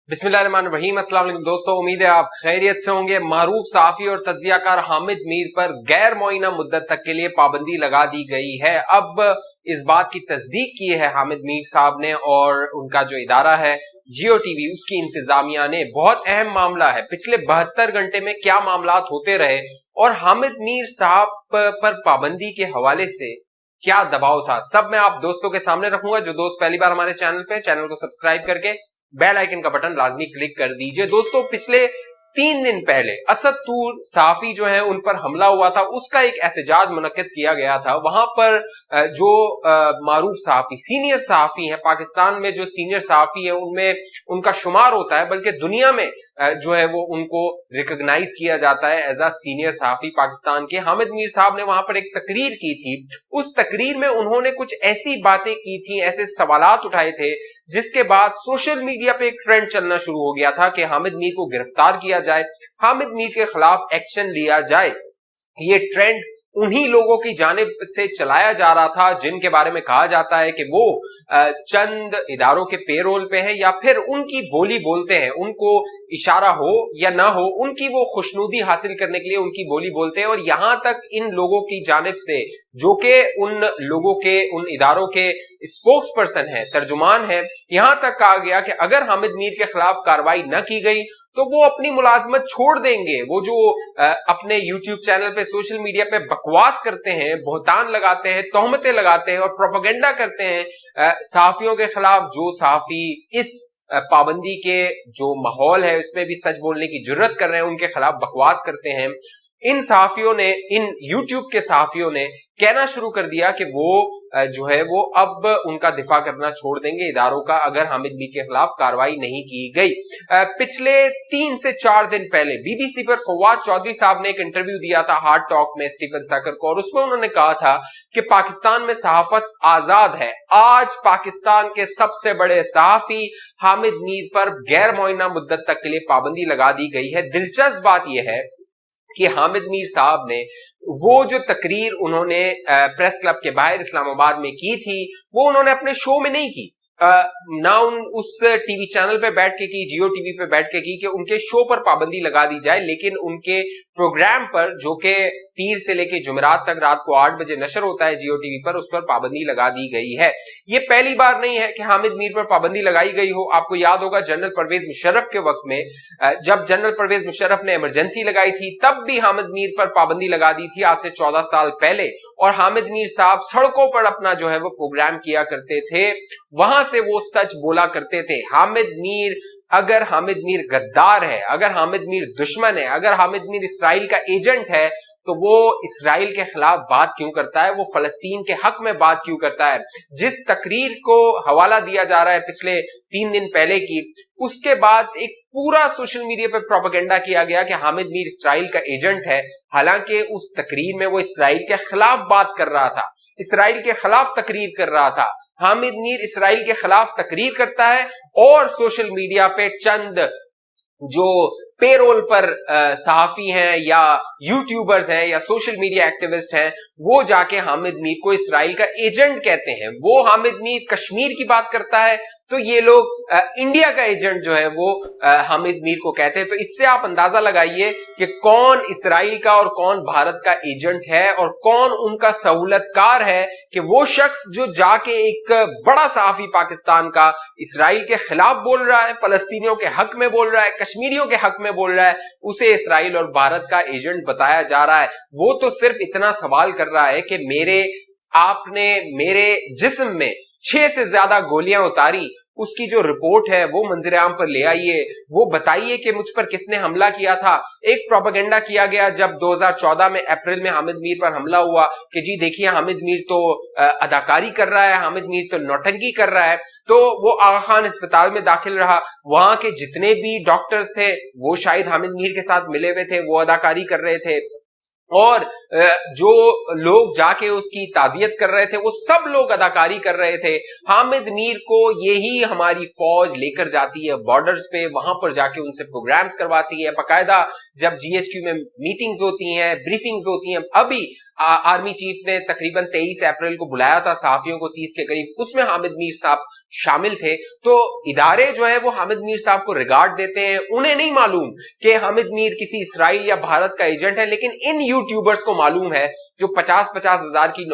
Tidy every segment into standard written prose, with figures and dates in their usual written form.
बिस्मिल्लाहिर्रहमानिर्रहीम। अस्सलाम वालेकुम दोस्तों, उम्मीद है आप खैरियत से होंगे। मारूफ सहाफी और तज्जियाकार हामिद मीर पर गैर मुअय्यना मुद्दत तक के लिए पाबंदी लगा दी गई है। अब इस बात की तस्दीक की है हामिद मीर साहब ने और उनका जो इदारा है जियो टीवी, उसकी इंतजामिया ने। बहुत अहम मामला है, पिछले 72 घंटे में क्या मामलात होते रहे और हामिद मीर साहब पर पाबंदी के हवाले से क्या दबाव था, सब मैं आप दोस्तों के सामने रखूंगा। जो दोस्त पहली बार हमारे चैनल को सब्सक्राइब करके बेल आइकन का बटन लाजमी क्लिक कर दीजिए। दोस्तों, पिछले 3 दिन पहले असद तूर सहाफी जो है उन पर हमला हुआ था, उसका एक एहतजाज मुनक्किद किया गया था। वहां पर जो मारूफ सहाफी सीनियर सहाफी हैं, पाकिस्तान में जो सीनियर सहाफी हैं उनमें उनका शुमार होता है, बल्कि दुनिया में जो है वो उनको रिकॉग्नाइज किया जाता है एज अ सीनियर सहाफी पाकिस्तान के। हामिद मीर साहब ने वहां पर एक तकरीर की थी। उस तकरीर में उन्होंने कुछ ऐसी बातें की थी, ऐसे सवालात उठाए थे, जिसके बाद सोशल मीडिया पे एक ट्रेंड चलना शुरू हो गया था कि हामिद मीर को गिरफ्तार किया जाए, हामिद मीर के खिलाफ एक्शन लिया जाए। ये ट्रेंड उन्हीं लोगों की जानिब से चलाया जा रहा था जिनके बारे में कहा जाता है कि वो चंद इदारों के पेरोल पे हैं या फिर उनकी बोली बोलते हैं, उनको इशारा हो या ना हो, उनकी वो खुशनुदी हासिल करने के लिए उनकी बोली बोलते हैं। और यहां तक इन लोगों की जानिब से, जो कि उन लोगों के, उन इदारों के स्पोक्स पर्सन है, तर्जुमान है, यहां तक कहा गया कि अगर हामिद मीर के खिलाफ कार्रवाई न की गई तो वो अपनी मुलाजमत छोड़ देंगे। वो जो अपने यूट्यूब चैनल पे, सोशल मीडिया पे बकवास करते हैं, बहतान लगाते हैं, तोहमतें लगाते हैं और प्रोपेगेंडा करते हैं सहाफियों के खिलाफ, जो सहाफी इस पाबंदी के जो माहौल है उसमें भी सच बोलने की जुर्रत कर रहे हैं, उनके खिलाफ बकवास करते हैं, इन सहाफियों ने, इन यूट्यूब के सहाफियों ने कहना शुरू कर दिया कि वो जो है वो अब उनका दिफा करना छोड़ देंगे इदारों का, अगर हामिद मीर के खिलाफ कार्रवाई नहीं की गई। पिछले 3 से 4 दिन पहले बीबीसी पर फवाद चौधरी साहब ने एक इंटरव्यू दिया था हार्ड टॉक में स्टीफन सकर को, और उसमें उन्होंने कहा था कि पाकिस्तान में सहाफत आजाद है। आज पाकिस्तान के सबसे बड़े सहाफी हामिद मीर पर गैर मुअय्यना मुद्दत तक के लिए पाबंदी लगा दी गई है। दिलचस्प बात यह है कि हामिद मीर साहब ने वो जो तकरीर उन्होंने प्रेस क्लब के बाहर इस्लामाबाद में की थी, वो उन्होंने अपने शो में नहीं की, ना उस टीवी चैनल पे बैठ के की, जियो टीवी पे बैठ के की कि उनके शो पर पाबंदी लगा दी जाए, लेकिन उनके प्रोग्राम पर, जो कि पीर से लेके जुमेरात तक रात को 8 बजे नशर होता है जियो टीवी पर, उस पर पाबंदी लगा दी गई है। ये पहली बार नहीं है कि हामिद मीर पर पाबंदी लगाई गई हो। आपको याद होगा जनरल परवेज मुशर्रफ के वक्त में, जब जनरल परवेज मुशर्रफ ने इमरजेंसी लगाई थी, तब भी हामिद मीर पर पाबंदी लगा दी थी, आज से 14 साल पहले। और हामिद मीर साहब सड़कों पर अपना जो है वो प्रोग्राम किया करते थे, वहां से वो सच बोला करते थे। हामिद मीर, अगर हामिद मीर गद्दार है, अगर हामिद मीर दुश्मन है, अगर हामिद मीर इसराइल का एजेंट है, तो वो इसराइल के खिलाफ बात क्यों करता है, वो फलस्तीन के हक में बात क्यों करता है। जिस तकरीर को हवाला दिया जा रहा है पिछले 3 दिन पहले की, उसके बाद एक पूरा सोशल मीडिया पे प्रोपेगेंडा किया गया कि हामिद मीर इसराइल का एजेंट है, हालांकि उस तकरीर में वो इसराइल के खिलाफ बात कर रहा था, इसराइल के खिलाफ तकरीर कर रहा था। हामिद मीर इसराइल के खिलाफ तकरीर करता है और सोशल मीडिया पे चंद जो पेरोल पर सहाफी हैं या यूट्यूबर्स हैं या सोशल मीडिया एक्टिविस्ट हैं, वो जाके हामिद मीर को इसराइल का एजेंट कहते हैं। वो हामिद मीर कश्मीर की बात करता है तो ये लोग इंडिया का एजेंट जो है वो हामिद मीर को कहते हैं। तो इससे आप अंदाजा लगाइए कि कौन इसराइल का और कौन भारत का एजेंट है और कौन उनका सहूलतकार है, कि वो शख्स जो जाके एक बड़ा सहाफी पाकिस्तान का इसराइल के खिलाफ बोल रहा है, फलस्तीनियों के हक में बोल रहा है, कश्मीरियों के हक में बोल रहा है, उसे इसराइल और भारत का एजेंट बताया जा रहा है। वो तो सिर्फ इतना सवाल कर रहा है कि आपने मेरे जिस्म में 6 से ज्यादा गोलियां उतारी, उसकी जो रिपोर्ट है वो मंजर आम पर ले आइए, वो बताइए कि मुझ पर किसने हमला किया था। एक प्रोपेगेंडा किया गया जब 2014 में अप्रैल में हामिद मीर पर हमला हुआ कि जी देखिए हामिद मीर तो अदाकारी कर रहा है, हामिद मीर तो नौटंकी कर रहा है। तो वो आगा खान अस्पताल में दाखिल रहा, वहां के जितने भी डॉक्टर्स थे वो शायद हामिद मीर के साथ मिले हुए थे, वो अदाकारी कर रहे थे, और जो लोग जाके उसकी ताजियत कर रहे थे वो सब लोग अदाकारी कर रहे थे। हामिद मीर को यही हमारी फौज लेकर जाती है बॉर्डर्स पे, वहां पर जाके उनसे प्रोग्राम्स करवाती है, बाकायदा जब जीएचक्यू में मीटिंग्स होती हैं, ब्रीफिंग्स होती हैं। अभी आर्मी चीफ ने तकरीबन 23 अप्रैल को बुलाया था सहाफियों को 30 के करीब, उसमें हामिद मीर साहब शामिल थे। तो इदारे जो है वो हामिद मीर साहब को रिगार्ड देते हैं। उन्हें नहीं मालूम कि हामिद मीर किसी इसराइल या भारत का एजेंट है, लेकिन इन यूट्यूबर्स को मालूम है जो 50-50 हजार की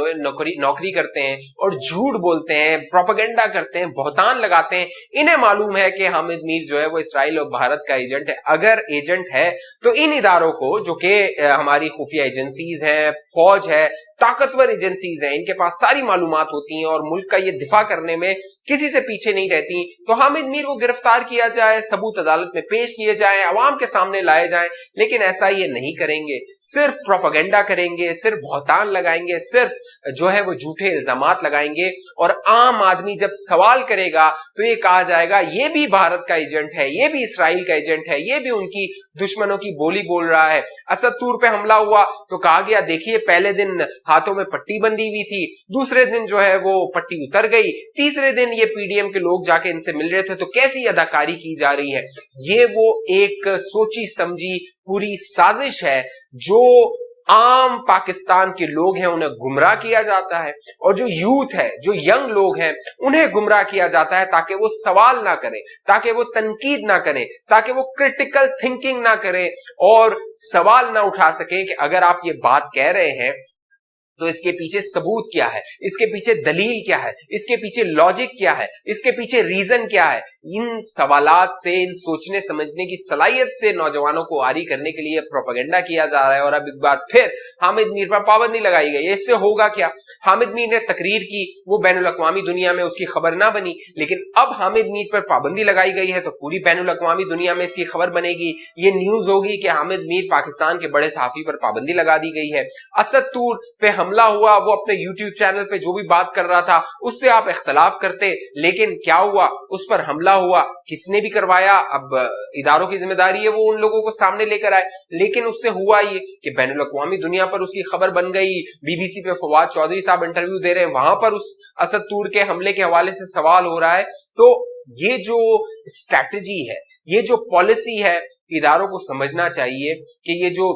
नौकरी करते हैं और झूठ बोलते हैं, प्रोपेगेंडा करते हैं, बहतान लगाते हैं। इन्हें मालूम है कि हामिद मीर जो है वो इसराइल और भारत का एजेंट है। अगर एजेंट है तो इन इदारों को, जो कि हमारी खुफिया एजेंसीज हैं, फौज है, ताकतवर एजेंसीज हैं, इनके पास सारी मालूमात होती हैं और मुल्क का ये दिफा करने में किसी से पीछे नहीं रहती। तो हामिद मीर को गिरफ्तार किया जाए, सबूत अदालत में पेश किए जाए, अवाम के सामने लाए जाए, लेकिन ऐसा ये नहीं करेंगे। सिर्फ प्रोपेगेंडा करेंगे, सिर्फ बहतान लगाएंगे, सिर्फ जो है वो झूठे इल्जामात लगाएंगे। और आम आदमी जब सवाल करेगा तो ये कहा जाएगा ये भी भारत का एजेंट है, ये भी इसराइल का एजेंट है, ये भी उनकी दुश्मनों की बोली बोल रहा है। असद तूर पे हमला हुआ तो कहा गया देखिए पहले दिन हाथों में पट्टी बंधी हुई थी, दूसरे दिन जो है वो पट्टी उतर गई, तीसरे दिन ये पीडीएम के लोग जाके इनसे मिल रहे थे, तो कैसी अदाकारी की जा रही है। ये वो एक सोची समझी पूरी साजिश है जो आम पाकिस्तान के लोग हैं उन्हें गुमराह किया जाता है, और जो यूथ है, जो यंग लोग हैं, उन्हें गुमराह किया जाता है ताकि वो सवाल ना करें, ताकि वो तनकीद ना करें, ताकि वो क्रिटिकल थिंकिंग ना करें और सवाल ना उठा सकें कि अगर आप ये बात कह रहे हैं तो इसके पीछे सबूत क्या है, इसके पीछे दलील क्या है, इसके पीछे लॉजिक क्या है, इसके पीछे रीजन क्या है। इन सवालात से, इन सोचने समझने की सलाहियत से नौजवानों को आरी करने के लिए प्रोपेगेंडा किया जा रहा है। और अब एक बार फिर हामिद मीर पर पाबंदी लगाई गई है। इससे होगा क्या? हामिद मीर ने तकरीर की, वो बैनुल अक़वामी दुनिया में उसकी खबर ना बनी, लेकिन अब हामिद मीर पर पाबंदी लगाई गई है तो पूरी बैनुल अक़वामी दुनिया में इसकी खबर बनेगी। ये न्यूज होगी कि हामिद मीर पाकिस्तान के बड़े सहाफी पर पाबंदी लगा दी गई है। असद तूर पे हमला हुआ, वो अपने यूट्यूब चैनल पे जो भी बात कर रहा था उससे आप इख्तलाफ करते, लेकिन क्या हुआ, उस पर हमला हुआ, किसने भी करवाया, अब इदारों की जिम्मेदारी है वो उन लोगों को सामने लेकर आए। लेकिन उससे हुआ ये कि बैनुल अक़वामी दुनिया पर उसकी खबर बन गई। बीबीसी पे फवाद चौधरी साहब इंटरव्यू दे रहे हैं, वहां पर उस असद तूर के हमले के हवाले से सवाल हो रहा है। तो ये जो स्ट्रैटेजी है, ये जो पॉलिसी है, इदारों को समझना चाहिए कि ये जो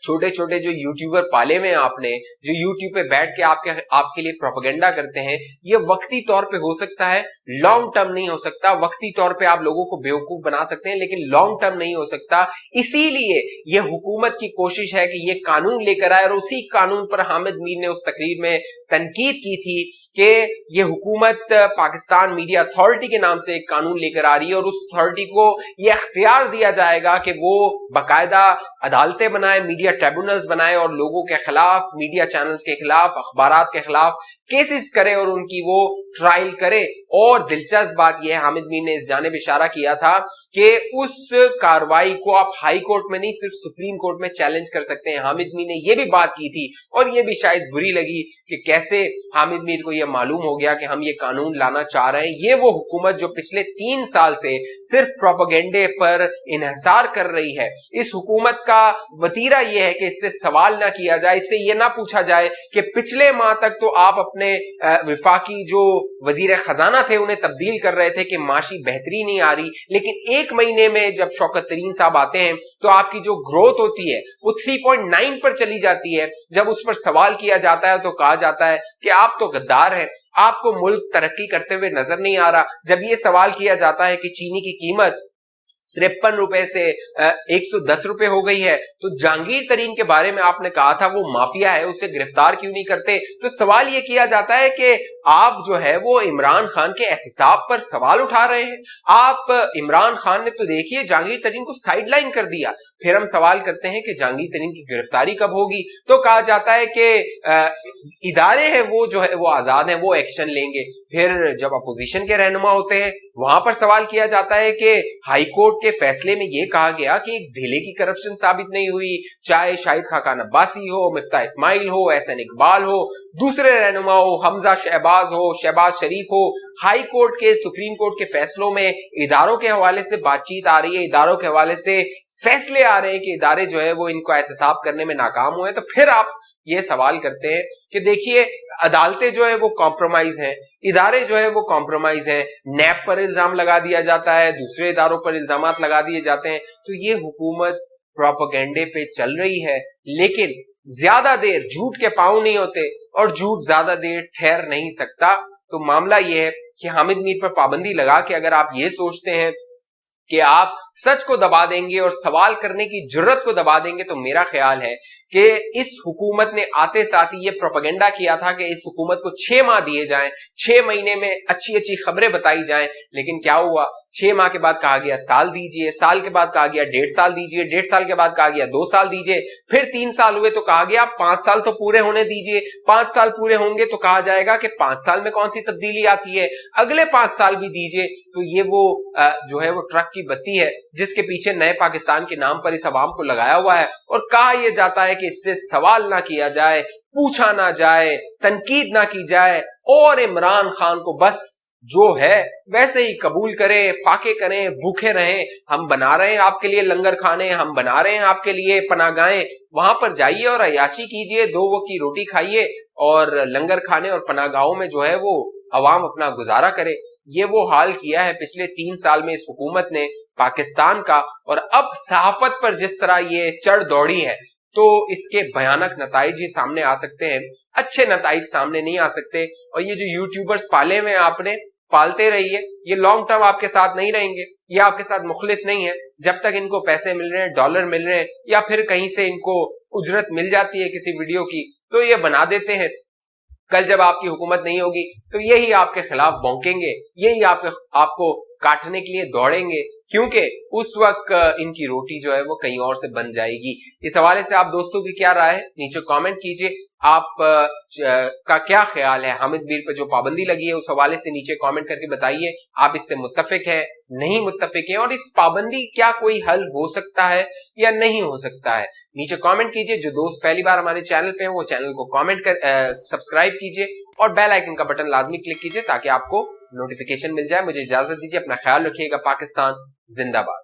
छोटे छोटे जो यूट्यूबर पाले हुए हैं आपने, जो यूट्यूब पे बैठ के आपके लिए प्रोपेगेंडा करते हैं, ये वक्ती तौर पे हो सकता है, लॉन्ग टर्म नहीं हो सकता। वक्ती तौर पे आप लोगों को बेवकूफ बना सकते हैं, लेकिन लॉन्ग टर्म नहीं हो सकता। इसीलिए ये हुकूमत की कोशिश है कि ये कानून लेकर आए, और उसी कानून पर हामिद मीर ने उस तकरीर में तनकीद की थी कि ये हुकूमत पाकिस्तान मीडिया अथॉरिटी के नाम से एक कानून लेकर आ रही है, और उस अथॉरिटी को ये अख्तियार दिया जाएगा कि वो बाकायदा अदालतें बनाए, मीडिया ट्रिब्यूनल्स बनाए और लोगों के खिलाफ, मीडिया चैनल्स के खिलाफ, अखबारात के खिलाफ केसेस करे और उनकी वो ट्रायल करे। और दिलचस्प बात यह है, हामिद मीर ने इस जानिब इशारा किया था कि उस कार्रवाई को आप हाई कोर्ट में नहीं, सिर्फ सुप्रीम कोर्ट में चैलेंज कर सकते हैं। हामिद मीर ने यह भी बात की थी, और यह भी शायद बुरी लगी कि कैसे हामिद मीर को यह मालूम हो गया कि हम ये कानून लाना चाह रहे हैं। ये वो हुकूमत जो पिछले 3 साल से सिर्फ प्रोपेगेंडे पर इन्हिसार कर रही है, इस हुकूमत का वतीरा यह है कि इससे सवाल ना किया जाए, इससे यह ना पूछा जाए कि पिछले माह तक तो आप अपने विफाकी जो वजीर खजाना थे उन्हें तब्दील कर रहे थे कि माशी बेहतरी नहीं आ रही, लेकिन एक महीने में जब शौकत तरीन साहब आते हैं तो आपकी जो ग्रोथ होती है वो 3.9 पर चली जाती है। जब उस पर सवाल किया जाता है तो कहा जाता है कि आप तो गद्दार हैं, आपको मुल्क तरक्की करते हुए नजर नहीं आ रहा। जब ये सवाल किया जाता है कि चीनी की कीमत 53 रुपए से 110 रुपए हो गई है, तो जहांगीर तरीन के बारे में आपने कहा था वो माफिया है, उसे गिरफ्तार क्यों नहीं करते? तो सवाल ये किया जाता है कि आप जो है वो इमरान खान के एहतिसाब पर सवाल उठा रहे हैं। आप इमरान खान ने तो देखिए जहांगीर तरीन को साइडलाइन कर दिया। फिर हम सवाल करते हैं कि जहांगीर तरीन की गिरफ्तारी कब होगी? तो कहा जाता है कि इदारे हैं वो जो है वो आजाद हैं, वो एक्शन लेंगे। फिर जब अपोजिशन के रहनुमा होते हैं वहां पर सवाल किया जाता है कि हाई कोर्ट के फैसले में यह कहा गया कि एक ढेले की करप्शन साबित नहीं हुई, चाहे शाहिद खाकान अब्बासी हो, मिफ्ता इस्माइल हो, एहसन इकबाल हो, दूसरे रहनुमा हो, हमजा शहबाज हो, शहबाज शरीफ हो। हाई कोर्ट के, सुप्रीम कोर्ट के फैसलों में इदारों के हवाले से बातचीत आ रही है, इदारों के हवाले से फैसले आ रहे हैं कि इदारे जो है वो इनको एहतसाब करने में नाकाम हुए। तो फिर आप ये सवाल करते हैं कि देखिए अदालतें जो है वो कॉम्प्रोमाइज हैं, इदारे जो है वो कॉम्प्रोमाइज हैं, नैब पर इल्जाम लगा दिया जाता है, दूसरे इदारों पर इल्जामात लगा दिए जाते हैं। तो ये हुकूमत प्रोपेगेंडे पे चल रही है, लेकिन ज्यादा देर झूठ के पांव नहीं होते और झूठ ज्यादा देर ठहर नहीं सकता। तो मामला ये है कि हामिद मीर पर पाबंदी लगा के अगर आप ये सोचते हैं कि आप सच को दबा देंगे और सवाल करने की जुर्रत को दबा देंगे, तो मेरा ख्याल है कि इस हुकूमत ने आते साथ ही ये प्रोपेगेंडा किया था कि इस हुकूमत को 6 माह दिए जाएं, 6 महीने में अच्छी अच्छी खबरें बताई जाएं। लेकिन क्या हुआ, 6 माह के बाद कहा गया साल दीजिए, साल के बाद कहा गया 1.5 साल दीजिए, 1.5 साल के बाद कहा गया 2 साल दीजिए, फिर 3 साल हुए तो कहा गया 5 साल तो पूरे होने दीजिए, 5 साल पूरे होंगे तो कहा जाएगा कि 5 साल में कौन सी तब्दीली आती है, अगले 5 साल भी दीजिए। तो ये वो जो है वो ट्रक की बत्ती है जिसके पीछे नए पाकिस्तान के नाम पर इस अवाम को लगाया हुआ है, और कहा यह जाता है कि इससे सवाल ना किया जाए, पूछा ना जाए, तनकीद ना की जाए, और इमरान खान को बस जो है वैसे ही कबूल करें, फाके करें, भूखे रहें। हम बना रहे हैं आपके लिए लंगर खाने, हम बना रहे हैं आपके लिए पनाहगाहें, वहां पर जाइए और अयाशी कीजिए, 2 वक्त की रोटी खाइए और लंगर खाने और पनाहगाहों में जो है वो अवाम अपना गुजारा करे। ये वो हाल किया है पिछले 3 साल में इस हुकूमत ने पाकिस्तान का, और अब सहाफत पर जिस तरह ये चढ़ दौड़ी है तो इसके भयानक नताइज ही सामने आ सकते हैं, अच्छे नताइज सामने नहीं आ सकते। और ये जो यूट्यूबर्स पाले हुए आपने, पालते रहिए, ये लॉन्ग टर्म आपके साथ नहीं रहेंगे, ये आपके साथ मुखलिस नहीं है। जब तक इनको पैसे मिल रहे हैं, डॉलर मिल रहे हैं, या फिर कहीं से इनको उजरत मिल जाती है किसी वीडियो की, तो ये बना देते हैं। कल जब आपकी हुकूमत नहीं होगी तो यही आपके खिलाफ भौंकेंगे, यही आपको काटने के लिए दौड़ेंगे, क्योंकि उस वक्त इनकी रोटी जो है वो कहीं और से बन जाएगी। इस हवाले से आप दोस्तों की क्या राय है, नीचे कमेंट कीजिए। आप का क्या ख्याल है हामिद मीर पर जो पाबंदी लगी है, उस हवाले से नीचे कमेंट करके बताइए। आप इससे मुत्तफिक है, नहीं मुत्तफिक है, और इस पाबंदी क्या कोई हल हो सकता है या नहीं हो सकता है, नीचे कमेंट कीजिए। जो दोस्त पहली बार हमारे चैनल पे हैं वो चैनल को कमेंट कर सब्सक्राइब कीजिए और बेल आइकन का बटन लाजमी क्लिक कीजिए ताकि आपको नोटिफिकेशन मिल जाए। मुझे इजाजत दीजिए, अपना ख्याल रखिएगा। पाकिस्तान जिंदाबाद।